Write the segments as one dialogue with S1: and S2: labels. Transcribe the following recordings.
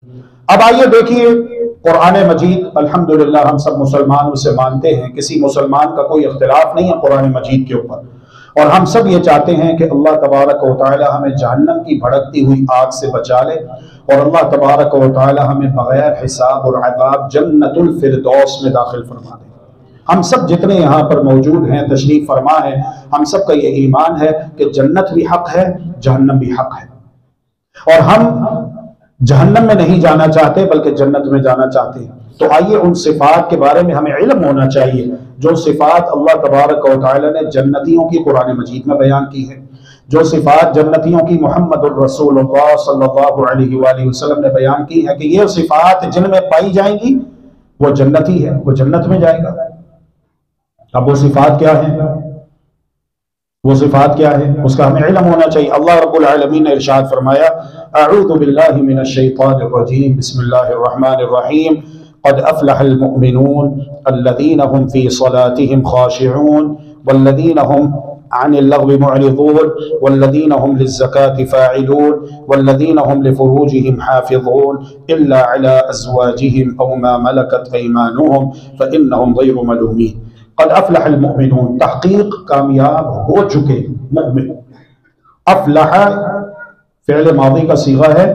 S1: اب آئیے دیکھیے قرآن مجید، الحمدللہ ہم سب مسلمان اسے مانتے ہیں، کسی مسلمان کا کوئی اختلاف نہیں ہے قرآن مجید کے اوپر، اور ہم سب یہ چاہتے ہیں کہ اللہ تبارک و تعالی ہمیں جہنم کی بھڑکتی ہوئی آگ سے بچا لے، اور اللہ تبارک و تعالی ہمیں بغیر حساب اور عذاب جنت الفردوس میں داخل فرما دے۔ ہم سب جتنے یہاں پر موجود ہیں، تشریف فرما ہے، ہم سب کا یہ ایمان ہے کہ جنت بھی حق ہے، جہنم بھی حق ہے، اور ہم جہنم میں نہیں جانا چاہتے بلکہ جنت میں جانا چاہتے ہیں۔ تو آئیے ان صفات کے بارے میں ہمیں علم ہونا چاہیے جو صفات اللہ تبارک و تعالی نے جنتیوں کی قرآن مجید میں بیان کی ہے، جو صفات جنتیوں کی محمد الرسول اللہ صلی اللہ علیہ وآلہ وسلم نے بیان کی ہے کہ یہ صفات جن میں پائی جائیں گی وہ جنتی ہے، وہ جنت میں جائے گا۔ اب وہ صفات کیا ہیں؟ وہ صفات کیا ہے اس کا ہمیں علم ہونا چاہیے۔ اللہ رب العالمین نے ارشاد فرمایا، اعوذ باللہ من الشیطان الرجیم، بسم اللہ الرحمن الرحیم، قد افلح المؤمنون الذین هم فی صلاتهم خاشعون والذین هم عن اللغو معرضون والذین هم للزکاة فاعلون والذین هم لفروجهم حافظون الا على ازواجهم او ما ملكت ایمانهم فانهم غیر ملومین۔ قد افلح المؤمنون، تحقیق کامیاب ہو چکے مؤمن۔ افلح فعل ماضی کا صیغہ ہے،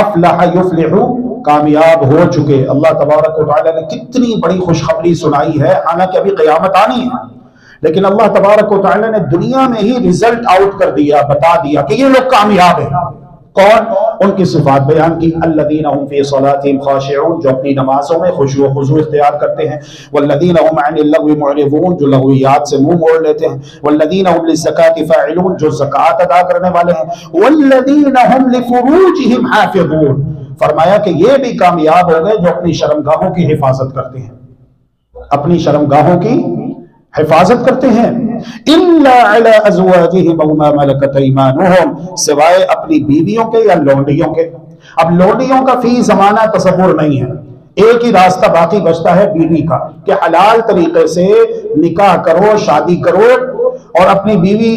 S1: افلح یفلح، کامیاب ہو چکے۔ اللہ تبارک و تعالی نے کتنی بڑی خوشخبری سنائی ہے، حالانکہ ابھی قیامت آنی ہے، لیکن اللہ تبارک و تعالی نے دنیا میں ہی ریزلٹ آؤٹ کر دیا، بتا دیا کہ یہ لوگ کامیاب ہیں۔ کون؟ ان کی صفات بیان کی، الذین هم فی صلاتهم خاشعون، جو اپنی نمازوں میں خشوع و خضوع اختیار کرتے ہیں، والذین هم عن اللغو معرضون، جو لغویات سے منہ موڑ لیتے ہیں، والذین هم للزکاة فاعلون، جو زکوٰۃ ادا کرنے والے ہیں، والذین هم لفروجهم حافظون، فرمایا کہ یہ بھی کامیاب ہو گئے جو اپنی شرمگاہوں کی حفاظت کرتے ہیں، اپنی شرمگاہوں کی حفاظت کرتے ہیں، الا علی ازواجہم او ما ملکت ایمانہم، سوائے اپنی بیویوں کے یا لونڈیوں کے۔ اب لونڈیوں کا فی زمانہ تصور نہیں ہے، ایک ہی راستہ باقی بچتا ہے بیوی کا کہ حلال طریقے سے نکاح کرو، شادی کرو اور اپنی بیوی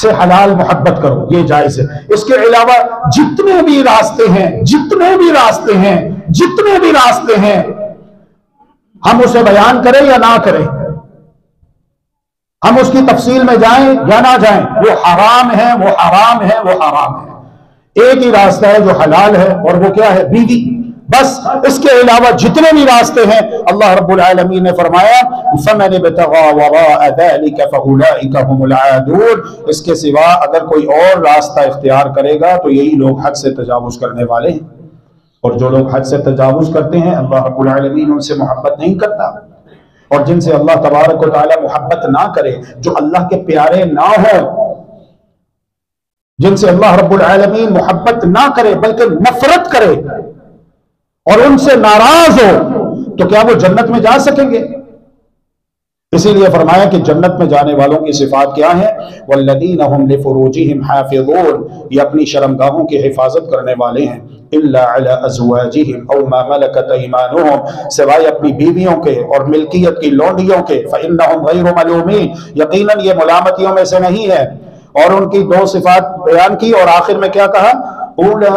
S1: سے حلال محبت کرو، یہ جائز ہے۔ اس کے علاوہ جتنے بھی راستے ہیں، جتنے بھی راستے ہیں، جتنے بھی راستے ہیں، ہم اسے بیان کریں یا نہ کریں، ہم اس کی تفصیل میں جائیں یا نہ جائیں، وہ حرام ہے، وہ حرام ہے، وہ حرام ہے۔ ایک ہی راستہ ہے جو حلال ہے، اور وہ کیا ہے؟ بیوی۔ بس اس کے علاوہ جتنے بھی راستے ہیں، اللہ رب العالمین نے فرمایا فَمَنِ ابْتَغَىٰ وَرَاءَ ذَلِكَ فَأُولَٰئِكَ هُمُ الْعَادُونَ، اس کے سوا اگر کوئی اور راستہ اختیار کرے گا تو یہی لوگ حد سے تجاوز کرنے والے ہیں، اور جو لوگ حد سے تجاوز کرتے ہیں اللہ رب العالمین ان سے محبت نہیں کرتا، اور جن سے اللہ تبارک و تعالی محبت نہ کرے، جو اللہ کے پیارے نہ ہوں، جن سے اللہ رب العالمین محبت نہ کرے بلکہ نفرت کرے اور ان سے ناراض ہو، تو کیا وہ جنت میں جا سکیں گے؟ اسی لیے فرمایا کہ جنت میں جانے والوں کی صفات کیا ہیں؟ والذین هم لفروجهم حافظون، یہ اپنی شرمگاہوں کی حفاظت کرنے والے ہیں، الا علی ازواجهم او ما ملکت ایمانهم، سوائے اپنی بیویوں کے اور ملکیت کی لونڈیوں کے، فانهم غیر ملومین، یقیناً یہ ملامتیوں میں سے نہیں ہے۔ اور ان کی دو صفات بیان کی، اور آخر میں کیا کہا؟ اولئک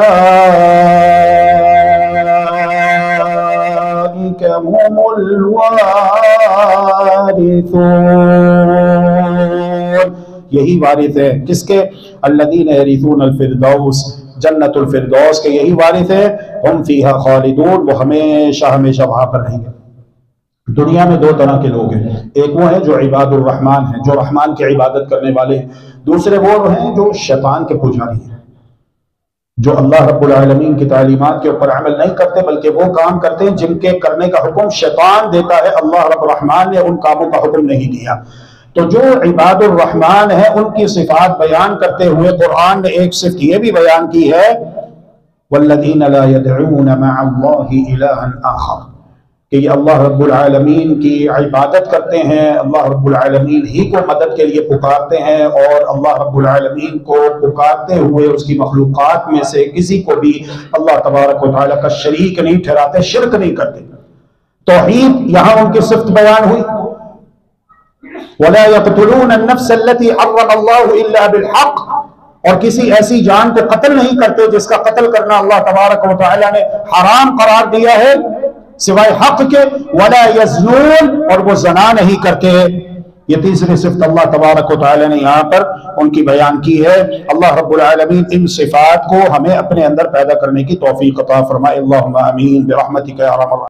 S1: هم الوارثون، یہی وارث ہیں، کس کے؟ الذین یرثون الفردوس، جنت الفردوس کے یہی وارث ہیں، ہم فیہا خالدون، وہ ہمیشہ ہمیشہ وہاں پر رہیں گے۔ دنیا میں دو طرح کے لوگ ہیں، ایک وہ ہیں جو عباد الرحمن ہیں، جو رحمان کی عبادت کرنے والے ہیں، دوسرے وہ ہیں جو شیطان کے پجاری ہیں، جو اللہ رب العالمین کی تعلیمات کے اوپر عمل نہیں کرتے بلکہ وہ کام کرتے ہیں جن کے کرنے کا حکم شیطان دیتا ہے، اللہ رب الرحمن نے ان کاموں کا حکم نہیں دیا۔ تو جو عباد الرحمن ہیں ان کی صفات بیان کرتے ہوئے قرآن نے ایک صفت یہ بھی بیان کی ہے، والذین لا يدعون مع اللہ الہا آخر، کہ یہ اللہ رب العالمین کی عبادت کرتے ہیں، اللہ رب العالمین ہی کو مدد کے لیے پکارتے ہیں، اور اللہ رب العالمین کو پکارتے ہوئے اس کی مخلوقات میں سے کسی کو بھی اللہ تبارک و تعالیٰ کا شریک نہیں ٹھہراتے، شرک نہیں کرتے۔ توحید یہاں ان کی صفت بیان ہوئی، وَلَا يَقْتُلُونَ النَّفْسَ الَّتِي حَرَّمَ اللَّهُ إِلَّا بِالْحَقِّ، اور کسی ایسی جان کو قتل نہیں کرتے جس کا قتل کرنا اللہ تبارک و تعالی نے حرام قرار دیا ہے سوائے حق کے، ولا یزنون، اور وہ زنا نہیں کرتے۔ یہ تیسری صفت اللہ تبارک و تعالی نے یہاں پر ان کی بیان کی ہے۔ اللہ رب العالمین ان صفات کو ہمیں اپنے اندر پیدا کرنے کی توفیق عطا فرمائے، اللہم آمین برحمتک یا ارحم الراحمین۔